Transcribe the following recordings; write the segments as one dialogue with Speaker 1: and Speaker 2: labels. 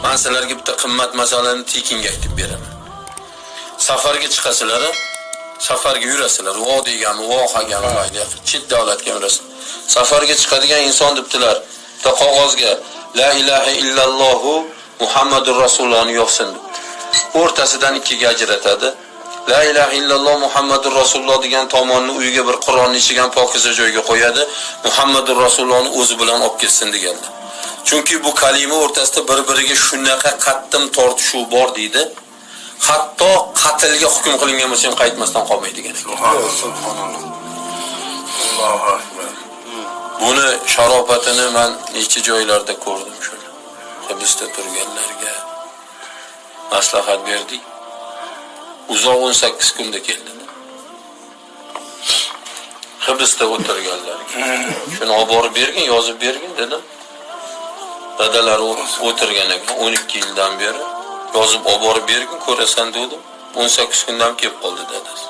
Speaker 1: Men sizlarga bitta qimmat masalani tekinga aytib beraman. Safarga chiqasizlar, safarga yurasizlar, vodiyga, vohaga, mayli, chet davlatga yurasiz. Safarga chiqadigan inson debdilar, bitta qog'ozga la ilaha illallohu Muhammadur Rasulullohni yozsin. O'rtasidan ikkiga ajratadi. La ilaha illalloh Muhammadur Rasululloh degan tomonni uyiga bir Qur'onni ichigan pokiza joyga qo'yadi. Muhammadur Rasulullohni o'zi bilan olib ketsin deganlar. Chunki bu kalima o'rtasida bir-biriga shunaqa qattim tortishuv bor deydi. Hatto qatlga hukm qilingan bo'lsa ham qaytmasdan qolmaydi degan.
Speaker 2: Subhanalloh. Allohu akbar.
Speaker 1: Buni sharofatini men necha joylarda ko'rdim shuni. Hibsda turganlarga maslahat berdik. Uzoq 18 kunda keldi. Hibsda o'tirganlarga. Shuni olib borib bergin, yozib bergin dedim. Dadalari o'tirgan ekan 12 yildan beri. Yozib olib borib bergin, ko'rasan dedim. 18 kundan kelib qoldi dadasi.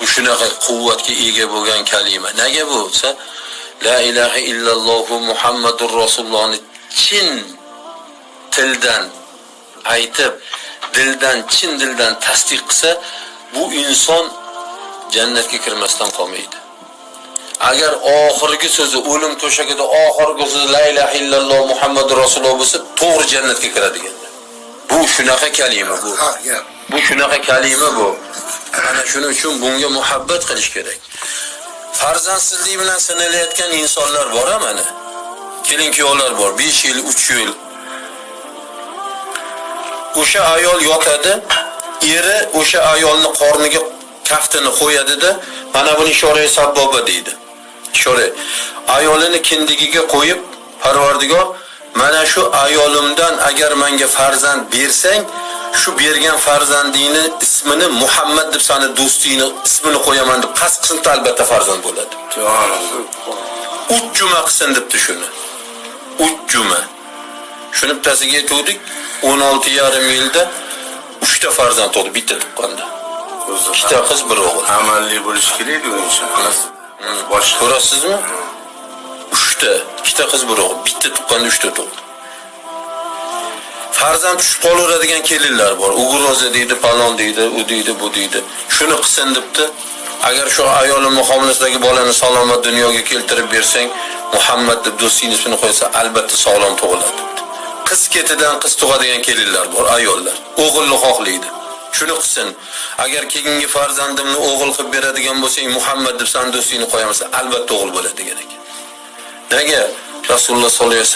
Speaker 1: Bu shunaqa quvvatga ega bo'lgan kalima. Nega bo'lsa, la ilaha illallohu Muhammadur Rasulullohni chin tildan aytib, chin dildan tasdiq qilsa, bu inson jannatga kirmasdan qolmaydi. Agar oxirgi so'zi o'lim to'shagida oxirgi so'zi la ilaha illalloh Muhammadur Rasululloh bo'lsa, to'g'ri jannatga kiradi degan. Bu shunaqa kalima bu. Bu shunaqa kalima bu. Ana shuning uchun bunga muhabbat qilish kerak. Farzandsizlik bilan sinalayotgan insonlar bor mana. Kelin-kuyovlar bor, 5 yil, 3 yil. O'sha ayol yotadi, eri o'sha ayolni qorniga kaftini qo'yadi-da, mana buni ishora sabboba deydi. Ishora ayolini kindigiga qo'yib, Parvardigor, mana shu ayolimdan agar menga farzand bersang, shu bergan farzandingni ismini Muhammad deb sani do'stingni ismini qo'yaman deb qasd qilsa albatta farzand bo'ladi. 3 juma qilsin debdi shuni. 3 juma. Shuni bittasiga aytdik, 16,5 yilda 3 ta farzand tug'di, bitta tuqqanda. Ikkita qiz, bir o'g'il.
Speaker 2: Amalli bo'lish kerak bu inson.
Speaker 1: Bosh ko'rasizmi? 3 ta, ikkita qiz, bir o'g'il, bitta tuqqanda 3 ta tug'di. Farzand tushib qolaveradigan kelinlar bor. Ugroza deydi, palon deydi, u deydi, bu deydi. Shuni qilsin debdi. Agar shu ayolimning homilasidagi bolani salomat dunyoga keltirib bersang, Muhammad deb do'sting ismini qo'ysa, albatta sog'lom tug'iladi. Qiz ketidan qiz tug'adigan kelinlar bor, ayollar. O'g'ilni xohlaydi. Shuni qilsin. Agar keyingi farzandimni o'g'il qilib beradigan bo'lsang, Muhammad deb san do'stingni qo'yamsan, albatta o'g'il bo'ladi degan ekan. Nega? Rasululloh sollallohu alayhi